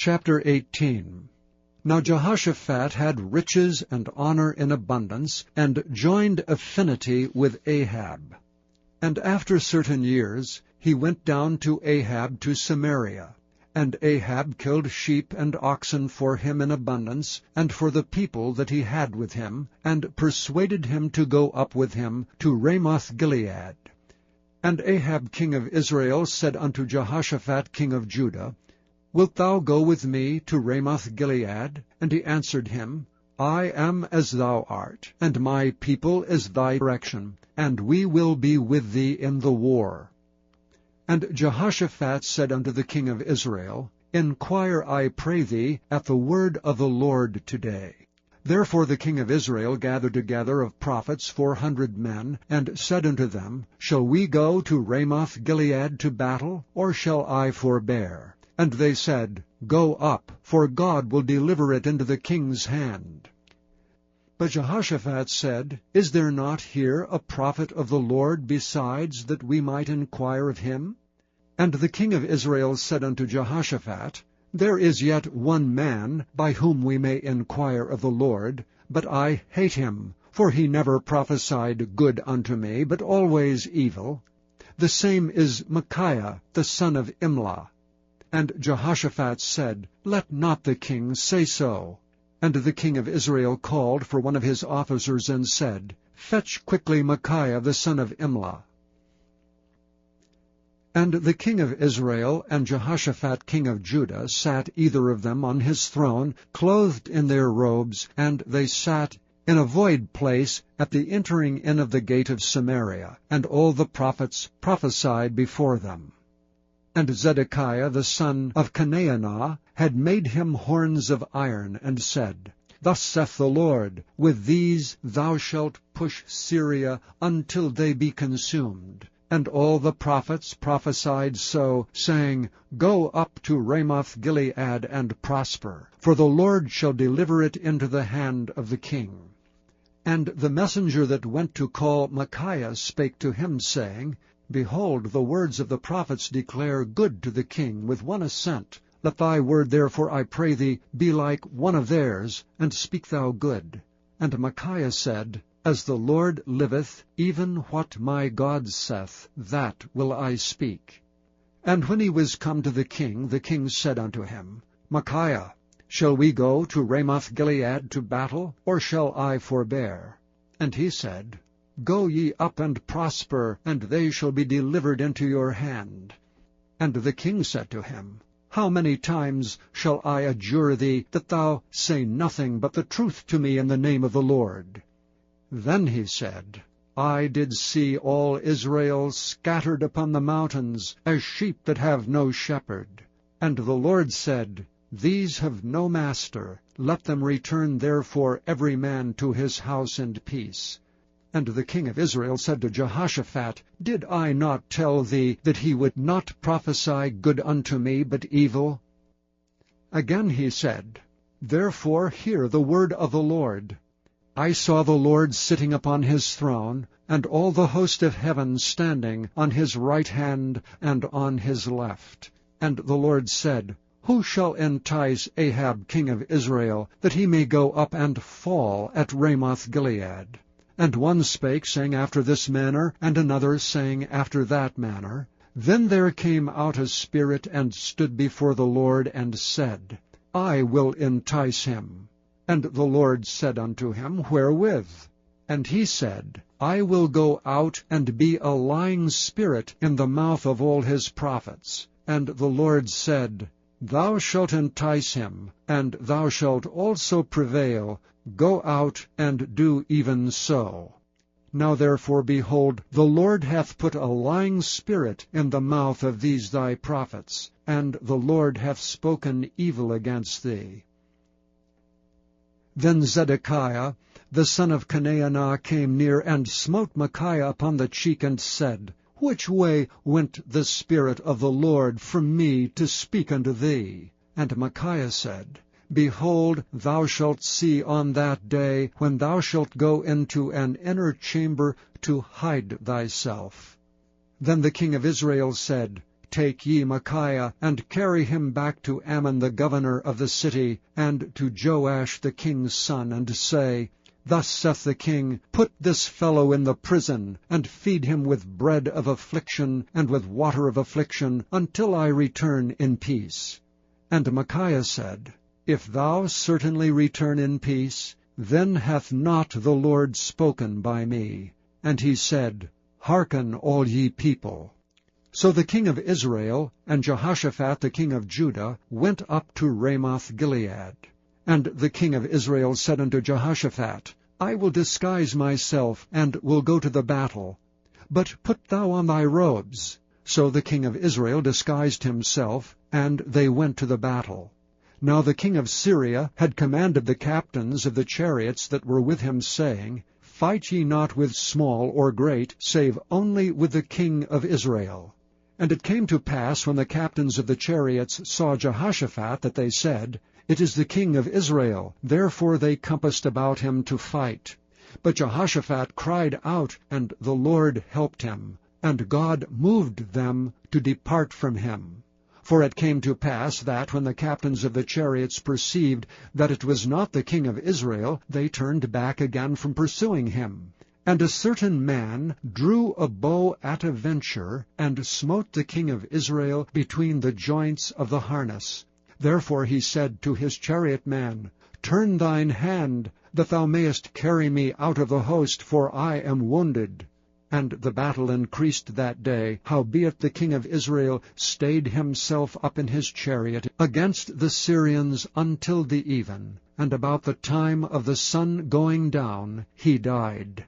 Chapter 18. Now Jehoshaphat had riches and honor in abundance, and joined affinity with Ahab. And after certain years he went down to Ahab to Samaria. And Ahab killed sheep and oxen for him in abundance, and for the people that he had with him, and persuaded him to go up with him to Ramoth-Gilead. And Ahab king of Israel said unto Jehoshaphat king of Judah, Wilt thou go with me to Ramoth-Gilead? And he answered him, I am as thou art, and my people is thy direction, and we will be with thee in the war. And Jehoshaphat said unto the king of Israel, Inquire, I pray thee, at the word of the Lord today. Therefore the king of Israel gathered together of prophets 400 men, and said unto them, Shall we go to Ramoth-Gilead to battle, or shall I forbear? And they said, Go up, for God will deliver it into the king's hand. But Jehoshaphat said, Is there not here a prophet of the Lord besides, that we might inquire of him? And the king of Israel said unto Jehoshaphat, There is yet one man by whom we may inquire of the Lord, but I hate him, for he never prophesied good unto me, but always evil. The same is Micaiah the son of Imlah. And Jehoshaphat said, Let not the king say so. And the king of Israel called for one of his officers, and said, Fetch quickly Micaiah the son of Imlah. And the king of Israel and Jehoshaphat king of Judah sat either of them on his throne, clothed in their robes, and they sat in a void place at the entering in of the gate of Samaria, and all the prophets prophesied before them. And Zedekiah the son of Chenaanah had made him horns of iron, and said, Thus saith the Lord, With these thou shalt push Syria until they be consumed. And all the prophets prophesied so, saying, Go up to Ramoth-Gilead and prosper, for the Lord shall deliver it into the hand of the king. And the messenger that went to call Micaiah spake to him, saying, Behold, the words of the prophets declare good to the king with one assent. Let thy word therefore, I pray thee, be like one of theirs, and speak thou good. And Micaiah said, As the Lord liveth, even what my God saith, that will I speak. And when he was come to the king said unto him, Micaiah, shall we go to Ramoth-Gilead to battle, or shall I forbear? And he said, Go ye up and prosper, and they shall be delivered into your hand. And the king said to him, How many times shall I adjure thee, that thou say nothing but the truth to me in the name of the Lord? Then he said, I did see all Israel scattered upon the mountains, as sheep that have no shepherd. And the Lord said, These have no master, let them return therefore every man to his house in peace. And the king of Israel said to Jehoshaphat, Did I not tell thee that he would not prophesy good unto me, but evil? Again he said, Therefore hear the word of the Lord. I saw the Lord sitting upon his throne, and all the host of heaven standing on his right hand and on his left. And the Lord said, Who shall entice Ahab king of Israel, that he may go up and fall at Ramoth-Gilead? And one spake, saying after this manner, and another saying after that manner. Then there came out a spirit, and stood before the Lord, and said, I will entice him. And the Lord said unto him, Wherewith? And he said, I will go out and be a lying spirit in the mouth of all his prophets. And the Lord said, Thou shalt entice him, and thou shalt also prevail. Go out and do even so. Now therefore, behold, the Lord hath put a lying spirit in the mouth of these thy prophets, and the Lord hath spoken evil against thee. Then Zedekiah the son of Chenaanah came near, and smote Micaiah upon the cheek, and said, Which way went the Spirit of the Lord from me to speak unto thee? And Micaiah said, Behold, thou shalt see on that day, when thou shalt go into an inner chamber to hide thyself. Then the king of Israel said, Take ye Micaiah, and carry him back to Ammon the governor of the city, and to Joash the king's son, and say, Thus saith the king, Put this fellow in the prison, and feed him with bread of affliction, and with water of affliction, until I return in peace. And Micaiah said, If thou certainly return in peace, then hath not the Lord spoken by me. And he said, Hearken, all ye people. So the king of Israel and Jehoshaphat the king of Judah went up to Ramoth-Gilead. And the king of Israel said unto Jehoshaphat, I will disguise myself, and will go to the battle. But put thou on thy robes. So the king of Israel disguised himself, and they went to the battle. Now the king of Syria had commanded the captains of the chariots that were with him, saying, Fight ye not with small or great, save only with the king of Israel. And it came to pass, when the captains of the chariots saw Jehoshaphat, that they said, It is the king of Israel. Therefore they compassed about him to fight. But Jehoshaphat cried out, and the Lord helped him, and God moved them to depart from him. For it came to pass that, when the captains of the chariots perceived that it was not the king of Israel, they turned back again from pursuing him. And a certain man drew a bow at a venture, and smote the king of Israel between the joints of the harness. Therefore he said to his chariot man, Turn thine hand, that thou mayest carry me out of the host, for I am wounded. And the battle increased that day, howbeit the king of Israel stayed himself up in his chariot against the Syrians until the even, and about the time of the sun going down he died.